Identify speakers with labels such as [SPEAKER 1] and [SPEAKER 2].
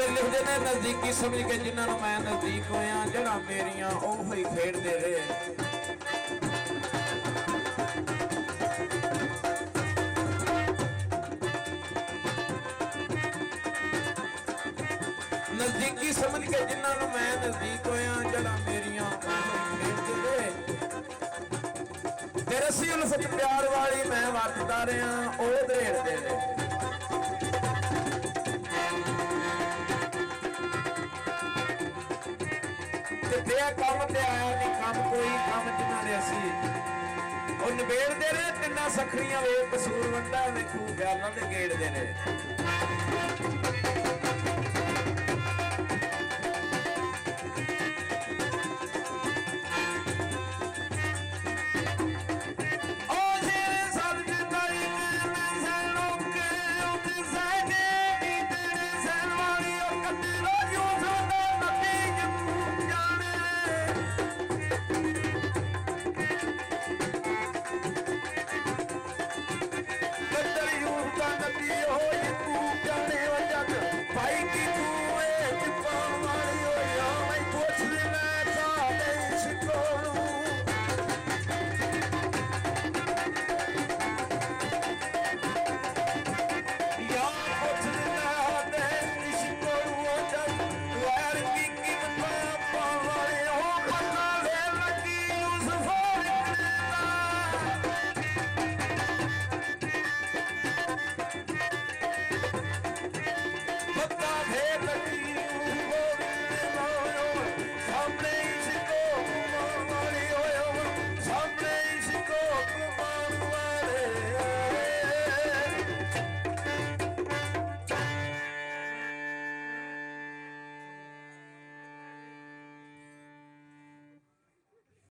[SPEAKER 1] लिखते ने नजदीकी समझ के जिन्होंने मैं नजदीक होया जड़ा मेरिया ओह ही खेड़ते रहे नजदीकी समझ के जिन्होंने मैं नजदीक होया जड़ा मेरिया खेड़ते रहे तेरे सी उल्फत प्यार वाली मैं वरतदा रहा ओह देड़ते रहे काम ते आया नहीं काम कोई काम जिन्होंने असी और निबेड़ते रहे तिना सखरियां वे कसूर वंडा ने खूब गल गेड़ते रहे।